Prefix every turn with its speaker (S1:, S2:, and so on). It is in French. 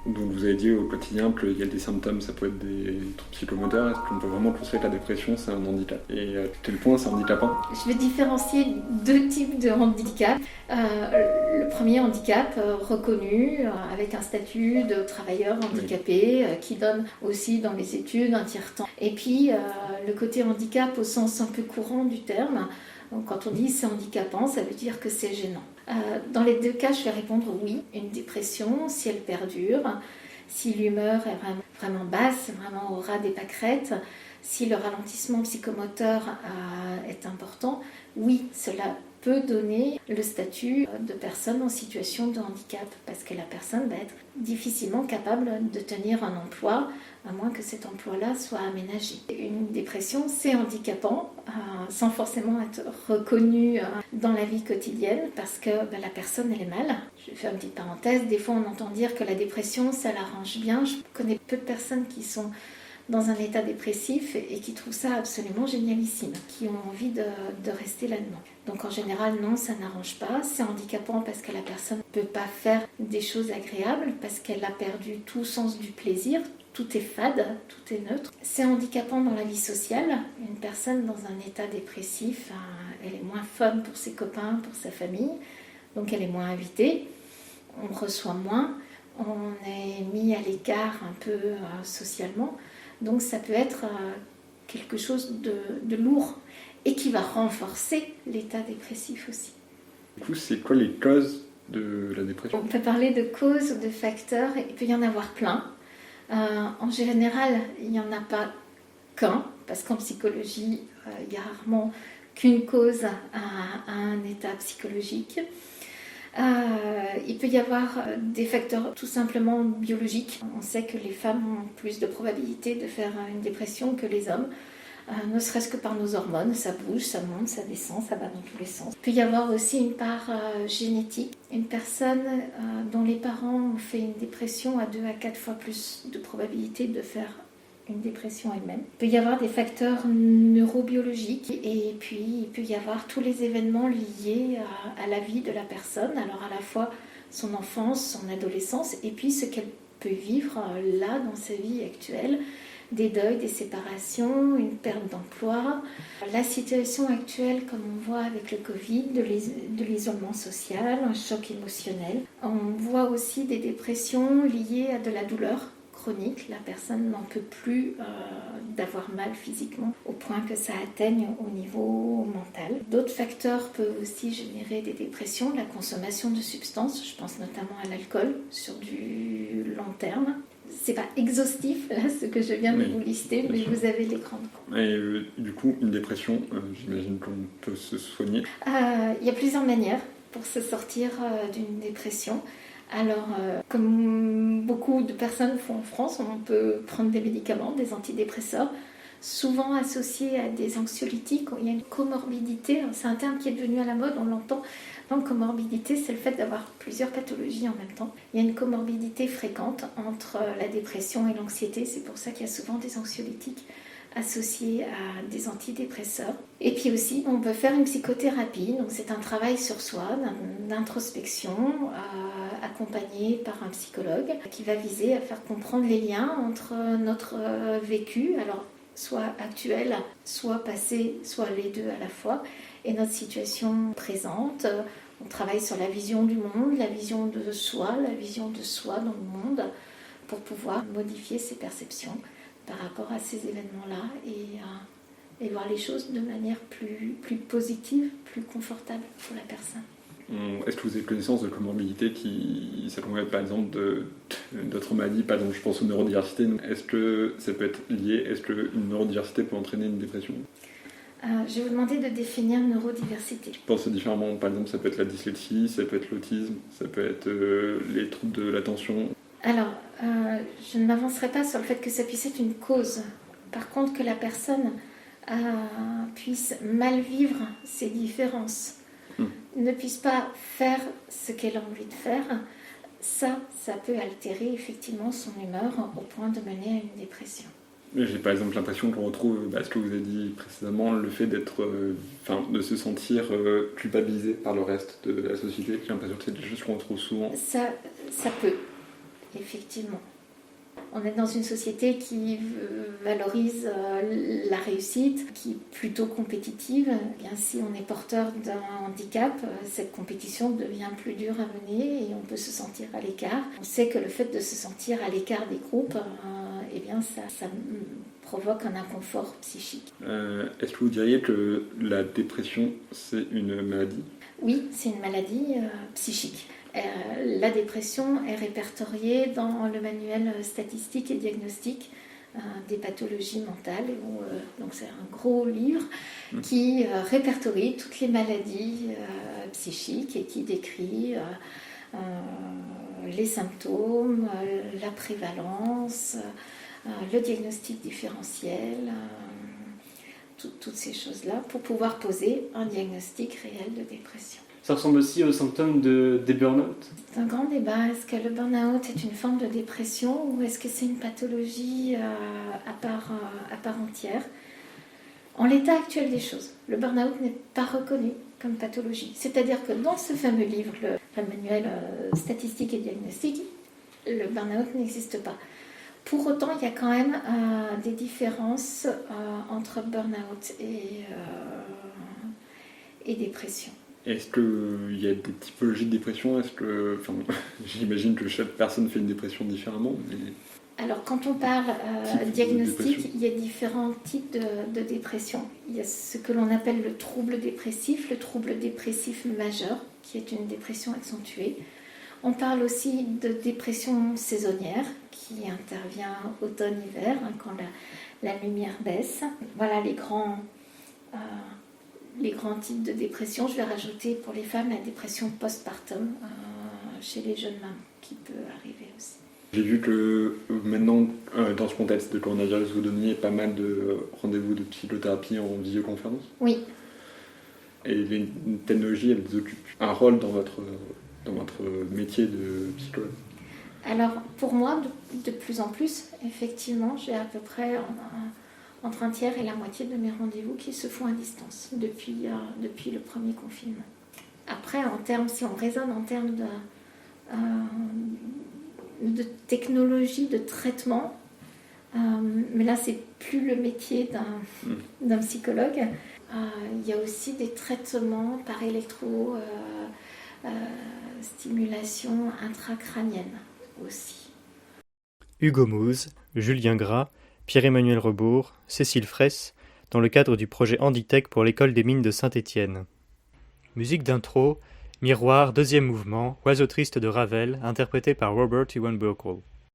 S1: Donc vous avez dit au quotidien qu'il y a des symptômes, ça peut être des troubles psychomoteurs. Est-ce qu'on peut vraiment considérer que la dépression c'est un handicap? Et à quel point c'est handicapant?
S2: Je vais différencier deux types de handicap. Le premier handicap reconnu avec un statut de travailleur handicapé qui donne aussi dans les études un tiers-temps. Et puis le côté handicap au sens un peu courant du terme. Donc, quand on dit c'est handicapant, ça veut dire que c'est gênant. Dans les deux cas, je vais répondre oui. Une dépression, si elle perdure, si l'humeur est vraiment basse, vraiment au ras des pâquerettes, si le ralentissement psychomoteur est important, oui, cela peut donner le statut de personne en situation de handicap parce que la personne va être difficilement capable de tenir un emploi à moins que cet emploi-là soit aménagé. Une dépression, c'est handicapant sans forcément être reconnu dans la vie quotidienne parce que la personne, elle est mal. Je vais faire une petite parenthèse. Des fois, on entend dire que la dépression, ça l'arrange bien. Je connais peu de personnes qui sont dans un état dépressif et qui trouvent ça absolument génialissime, qui ont envie de rester là-dedans. Donc en général, non, ça n'arrange pas. C'est handicapant parce que la personne ne peut pas faire des choses agréables, parce qu'elle a perdu tout sens du plaisir, tout est fade, tout est neutre. C'est handicapant dans la vie sociale. Une personne dans un état dépressif, elle est moins fun pour ses copains, pour sa famille, donc elle est moins invitée, on reçoit moins, on est mis à l'écart un peu socialement. Donc ça peut être quelque chose de lourd et qui va renforcer l'état dépressif aussi.
S1: Du coup, c'est quoi les causes de la dépression?
S2: On peut parler de causes ou de facteurs, il peut y en avoir plein. En général, il n'y en a pas qu'un, parce qu'en psychologie, il y a rarement qu'une cause à un état psychologique. Il peut y avoir des facteurs tout simplement biologiques. On sait que les femmes ont plus de probabilité de faire une dépression que les hommes, ne serait-ce que par nos hormones. Ça bouge, ça monte, ça descend, ça va dans tous les sens. Il peut y avoir aussi une part génétique. Une personne dont les parents ont fait une dépression a 2 à 4 fois plus de probabilité de faire une dépression elle-même. Il peut y avoir des facteurs neurobiologiques et puis il peut y avoir tous les événements liés à la vie de la personne, alors à la fois son enfance, son adolescence et puis ce qu'elle peut vivre là dans sa vie actuelle, des deuils, des séparations, une perte d'emploi, la situation actuelle comme on voit avec le Covid, de l'isolement social, un choc émotionnel. On voit aussi des dépressions liées à de la douleur chronique, la personne n'en peut plus d'avoir mal physiquement au point que ça atteigne au niveau mental. D'autres facteurs peuvent aussi générer des dépressions, la consommation de substances, je pense notamment à l'alcool sur du long terme. C'est pas exhaustif là ce que je viens de vous lister, mais vous avez les grandes causes.
S1: Et du coup, une dépression, j'imagine qu'on peut se soigner.
S2: Il y a plusieurs manières pour se sortir d'une dépression. Alors, comme beaucoup de personnes font en France, on peut prendre des médicaments, des antidépresseurs, souvent associés à des anxiolytiques. Il y a une comorbidité, c'est un terme qui est devenu à la mode, on l'entend. Donc, comorbidité, c'est le fait d'avoir plusieurs pathologies en même temps. Il y a une comorbidité fréquente entre la dépression et l'anxiété, c'est pour ça qu'il y a souvent des anxiolytiques associés à des antidépresseurs. Et puis aussi, on peut faire une psychothérapie, donc c'est un travail sur soi, d'introspection, accompagné par un psychologue, qui va viser à faire comprendre les liens entre notre vécu, alors soit actuel, soit passé, soit les deux à la fois, et notre situation présente. On travaille sur la vision du monde, la vision de soi dans le monde, pour pouvoir modifier ses perceptions par rapport à ces événements-là et voir les choses de manière plus positive, plus confortable pour la personne.
S1: Est-ce que vous avez connaissance de comorbidités ça pourrait être par exemple d'autres maladies, par exemple je pense aux neurodiversités, est-ce que ça peut être lié, est-ce qu'une neurodiversité peut entraîner une dépression?
S2: Je vais vous demander de définir neurodiversité.
S1: Je pense différemment, par exemple ça peut être la dyslexie, ça peut être l'autisme, ça peut être les troubles de l'attention.
S2: Alors, je ne m'avancerai pas sur le fait que ça puisse être une cause. Par contre, que la personne puisse mal vivre ses différences, ne puisse pas faire ce qu'elle a envie de faire, ça peut altérer effectivement son humeur au point de mener à une dépression.
S1: J'ai par exemple l'impression qu'on retrouve ce que vous avez dit précédemment, le fait de se sentir culpabilisé par le reste de la société. J'ai l'impression que c'est des choses qu'on retrouve souvent.
S2: Ça peut. effectivement. On est dans une société qui valorise la réussite, qui est plutôt compétitive. Eh bien, si on est porteur d'un handicap, cette compétition devient plus dure à mener et on peut se sentir à l'écart. On sait que le fait de se sentir à l'écart des groupes, eh bien, ça provoque un inconfort psychique.
S1: Est-ce que vous diriez que la dépression, c'est une maladie ?
S2: Oui, c'est une maladie psychique. La dépression est répertoriée dans le manuel statistique et diagnostic des pathologies mentales. Donc c'est un gros livre qui répertorie toutes les maladies psychiques et qui décrit les symptômes, la prévalence, le diagnostic différentiel, toutes ces choses-là pour pouvoir poser un diagnostic réel de dépression.
S3: Ça ressemble aussi aux symptômes des burn-out.
S2: C'est un grand débat. Est-ce que le burn-out est une forme de dépression ou est-ce que c'est une pathologie à part entière ? En l'état actuel des choses, le burn-out n'est pas reconnu comme pathologie. C'est-à-dire que dans ce fameux livre, le manuel statistique et diagnostique, le burn-out n'existe pas. Pour autant, il y a quand même des différences entre burn-out et dépression.
S1: Est-ce qu'il y a des typologies de dépression ? J'imagine que chaque personne fait une dépression différemment. Mais...
S2: Alors, quand on parle diagnostic, il y a différents types de dépression. Il y a ce que l'on appelle le trouble dépressif majeur, qui est une dépression accentuée. On parle aussi de dépression saisonnière, qui intervient automne-hiver, quand la lumière baisse. Voilà les grands types de dépression. Je vais rajouter pour les femmes la dépression postpartum chez les jeunes mamans, qui peut arriver aussi.
S1: J'ai vu que maintenant, dans ce contexte de coronavirus, vous donniez pas mal de rendez-vous de psychothérapie en visioconférence.
S2: Oui.
S1: Et les technologies, elles occupent un rôle dans votre métier de psychologue. Alors,
S2: pour moi, de plus en plus, effectivement, j'ai à peu près entre un tiers et la moitié de mes rendez-vous qui se font à distance depuis le premier confinement. Après, si on raisonne en termes de technologie de traitement, mais là, c'est plus le métier d'un psychologue. Il y a aussi des traitements par stimulation intracrânienne aussi.
S4: Hugo Mouze, Julien Gras, Pierre-Emmanuel Rebourg, Cécile Fraisse, dans le cadre du projet Handitech pour l'école des mines de Saint-Étienne. Musique d'intro, Miroir, deuxième mouvement, Oiseau triste de Ravel, interprété par Robert Ewan Burkle.